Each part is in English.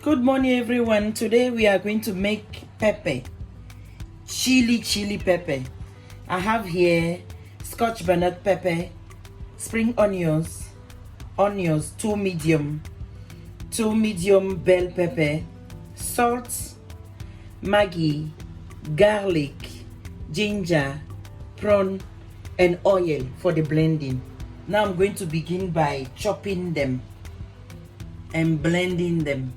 Good morning, everyone. Today we are going to make pepper, chili pepper. I have here Scotch Bonet pepper, spring onions, two medium bell pepper, salt, Maggi, garlic, ginger, prawn, and oil for the blending. Now I'm going to begin by chopping them and blending them.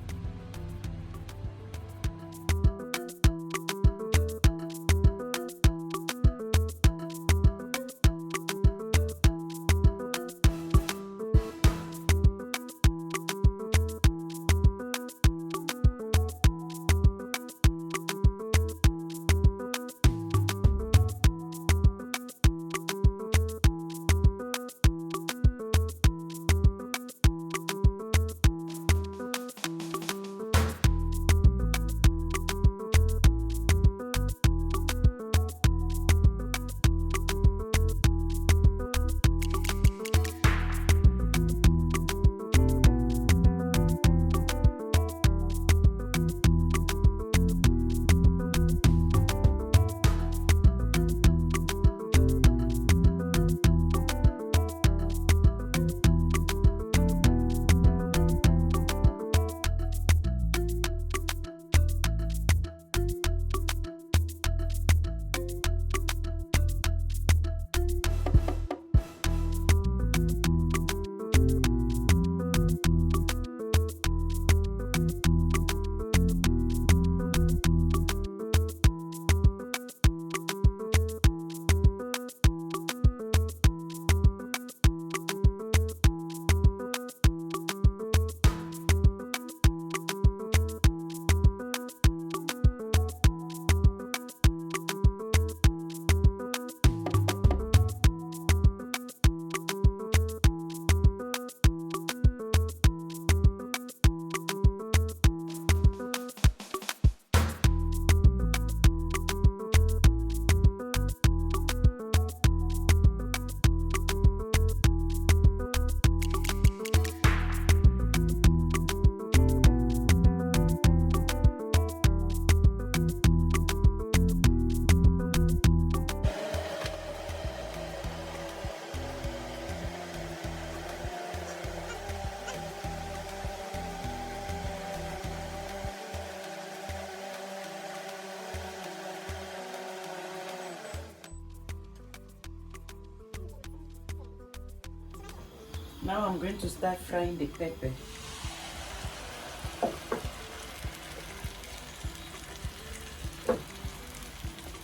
Now I'm going to start frying the pepper.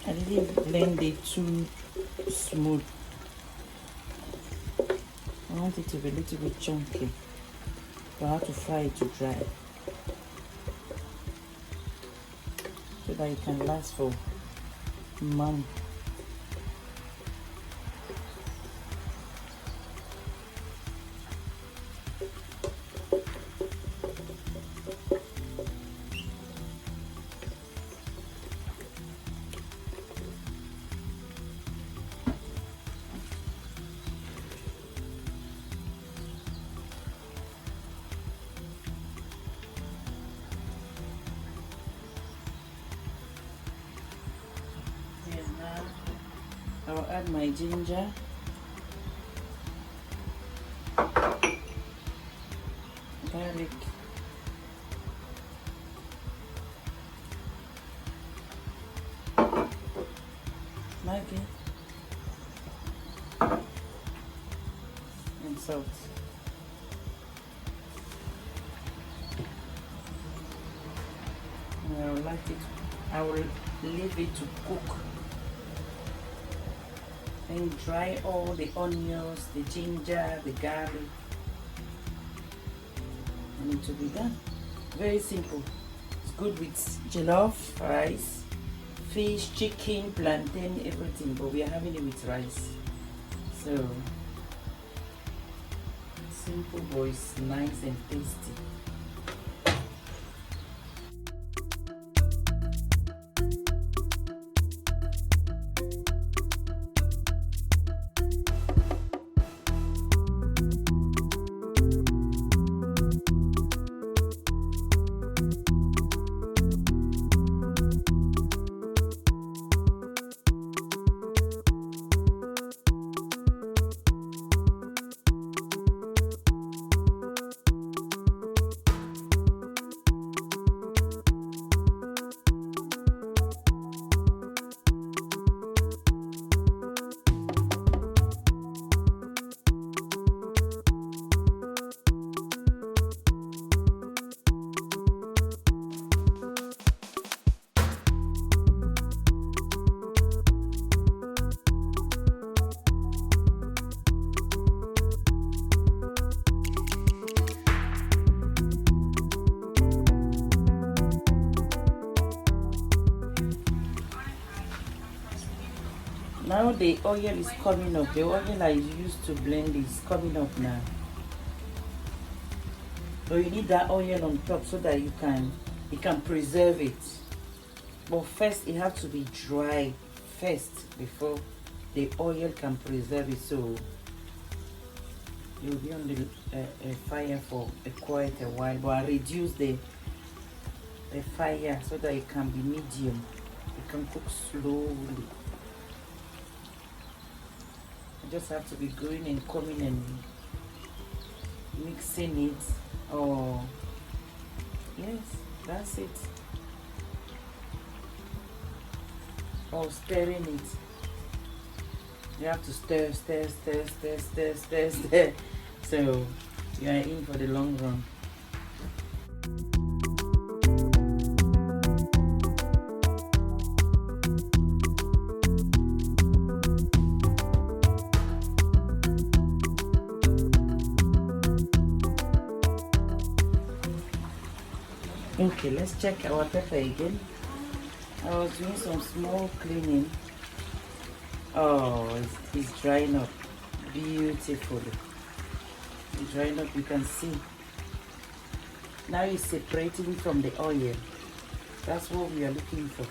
I didn't blend it too smooth. I want it to be a little bit chunky. So I have to fry it to dry, so that it can last for months. I'll add my ginger, garlic, Maggi, and salt. And I will leave it to cook and dry all the onions, the ginger, the garlic, and it will be done. Very simple. It's good with jollof, rice, fish, chicken, plantain, everything, but we are having it with rice. So simple, but it's nice and tasty. Now the oil is coming up. The oil I used to blend is coming up now. So you need that oil on top so that you can preserve it. But first it has to be dry first before the oil can preserve it. So you'll be on the fire for quite a while. But I reduce the fire so that it can be medium. It can cook slowly. I just have to be going and coming and mixing it. Oh, yes, that's it. Or stirring it. You have to stir. So you are in for the long run. Okay, let's check our pepper again. I was doing some small cleaning. Oh, it's drying up beautifully. It's drying up, you can see. Now it's separating from the oil. That's what we are looking for.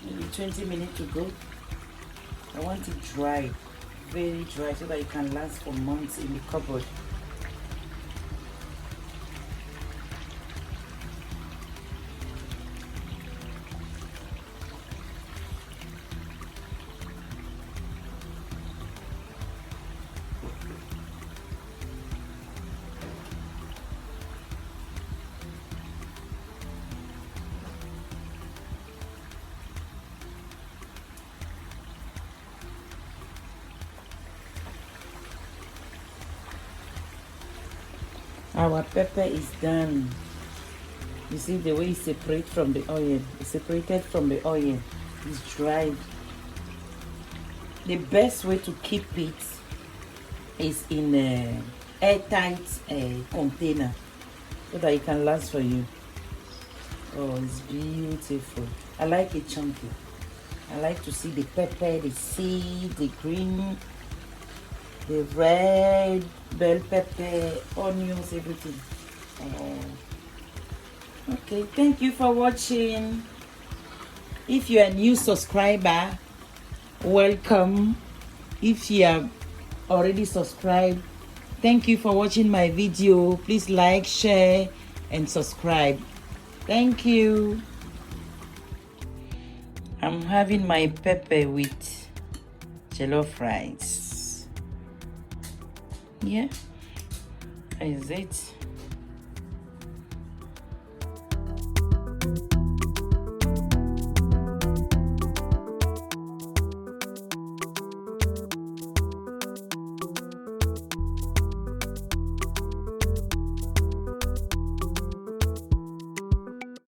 Maybe 20 minutes to go. I want it dry, very dry, so that it can last for months in the cupboard. Our pepper is done. You see the way it separates from the oil. It's separated from the oil. It's dried. The best way to keep it is in an airtight container so that it can last for you. Oh, it's beautiful. I like it chunky. I like to see the pepper, the seed, the green, the red bell pepper, onions, everything. Okay, thank you for watching. If you're a new subscriber, welcome. If you are already subscribed, thank you for watching my video. Please like, share and subscribe. Thank you. I'm having my pepper with jollof rice. Yeah, that is it.